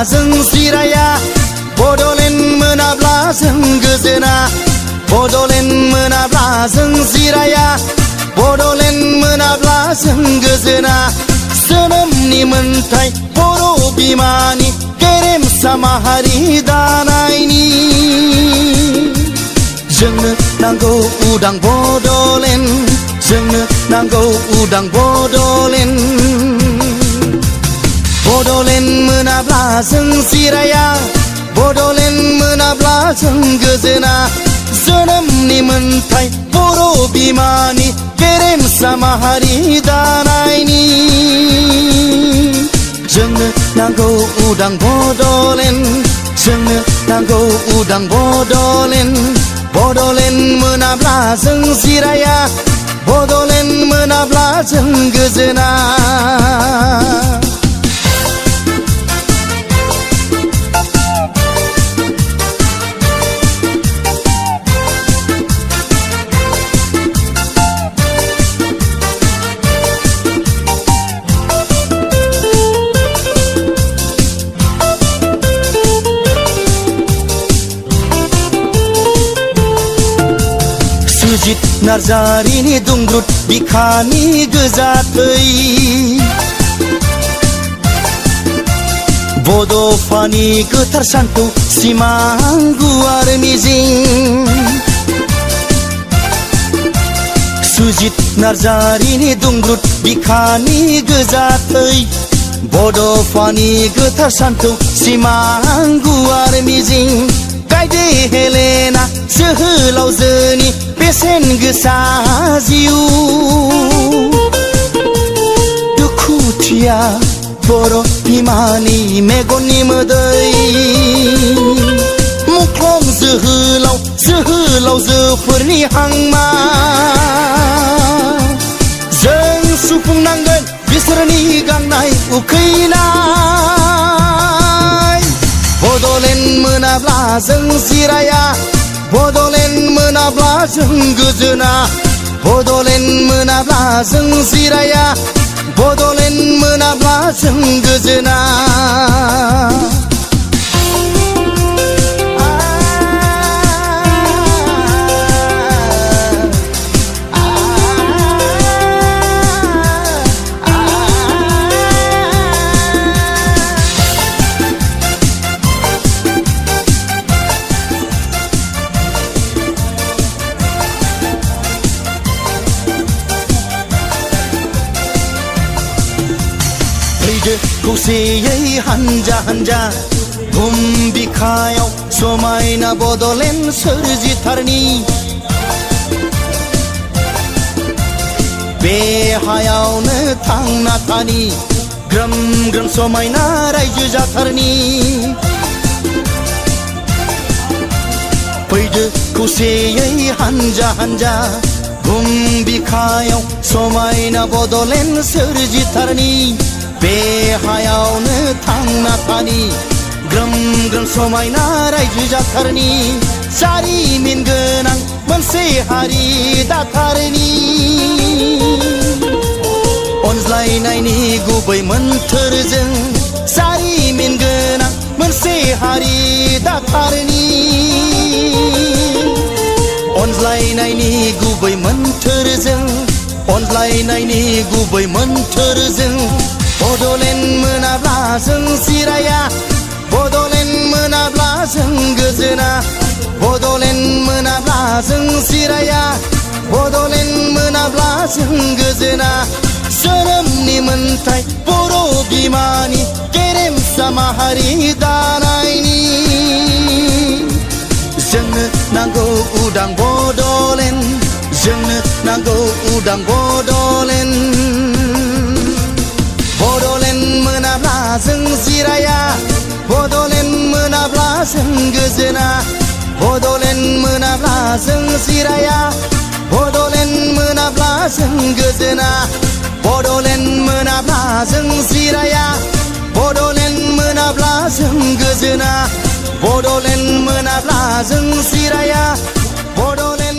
जों जिराया बड'लेण्ड मोनाब्ला जों गोजोना बड'लेण्ड मोनाब्ला जों जिराया बड'लेण्ड मोनाब्ला जों गोजोना जोनोमनि मोन्थाय बर' बिमानि गेरेमसा माहारि दानायनि जोंनो नांगौ उदां बड'लेण्ड जोंनो नांगौ उदां बड'लेण्ड बड'लेण्ड मोनाब्ला जों जिराया बड'लेण्ड मोनाब्ला जों गोजोना जोनोमनि मोन्थाय बर' बिमानि गेरेमसा माहारि दानायनि जोंनो नांगौ उदां बड'लेण्ड जोंनो नांगौ उदां बड'लेण्ड बड'लेण्ड मोनाब्ला जों जिराया बड'लेण्ड मोनाब्ला जों गोजोना सुजित नार्जारिनि दुंब्रुद बिखानि गोजा थै बड'फानि गोथार सानथौ सिमां गुवार मिजिं सुजित नार्जारिनि दुंब्रुद बिखानि गोजा थै बड'फानि गोथार सानथौ सिमां गुवार मिजिं गायदे हेलेना जोहोलावजोनि बेसेन गोसा जिउ दुखुथिया बर' बिमानि मेगननि मोदै मुख्लं जोहोलावजोफोरनि हांमा जों सुफुंनांगोन बिसोरनि गांनाय उखैनाय बड'लेण्ड मोनाब्ला जों जिराया बड'लेण्ड मोनाब्ला जों गोजोना बड'लेण्ड मोनाब्ला जों जिराया बड'लेण्ड मोनाब्ला जों गोजोना खौसेयै हानजा हानजा बुहुम बिखायाव समायना बड'लेण्ड सोरजिथारनि बे हायावनो थांना थानि ग्रोम ग्रोम समायना रायजो जाथारनि फैदो खौसेयै हानजा हानजा बुहुम बिखायाव समायना बड'लेण्ड सोरजिथारनि बे हायावनो थांना थानि ग्रोम ग्रोम समायना रायजो जाथारनि जारिमिन गोनां मोनसे हारि दाथारनि अनज्लायनायनि गुबै मोन्थोरजों जारिमिन गोनां मोनसे हारि दाथारनि अनज्लायनायनि गुबै मोन्थोरजों अनज्लायनायनि गुबै मोन्थोरजों बड'लेण्ड मोनाब्ला जों जिराया बड'लेण्ड मोनाब्ला जों गोजोना बड'लेण्ड मोनाब्ला जों जिराया बड'लेण्ड मोनाब्ला जों गोजोना जोनोमनि मोन्थाय बर' बिमानि गेरेमसा माहारि दानायनि जोंनो नांगौ उदां बड'लेण्ड जोंनो नांगौ उदां बड'लेण्ड बड'लेण्ड मोनाब्ला जों जिराया बड'लेण्ड मोनाब्ला जों गोजोना बड'लेण्ड मोनाब्ला जों जिराया बड'लेण्ड मोनाब्ला जों गोजोना बड'लेण्ड मोनाब्ला जों जिराया बड'लेण्ड मोनाब्ला जों गोजोना बड'लेण्ड मोनाब्ला जों जिराया बड'लेण्ड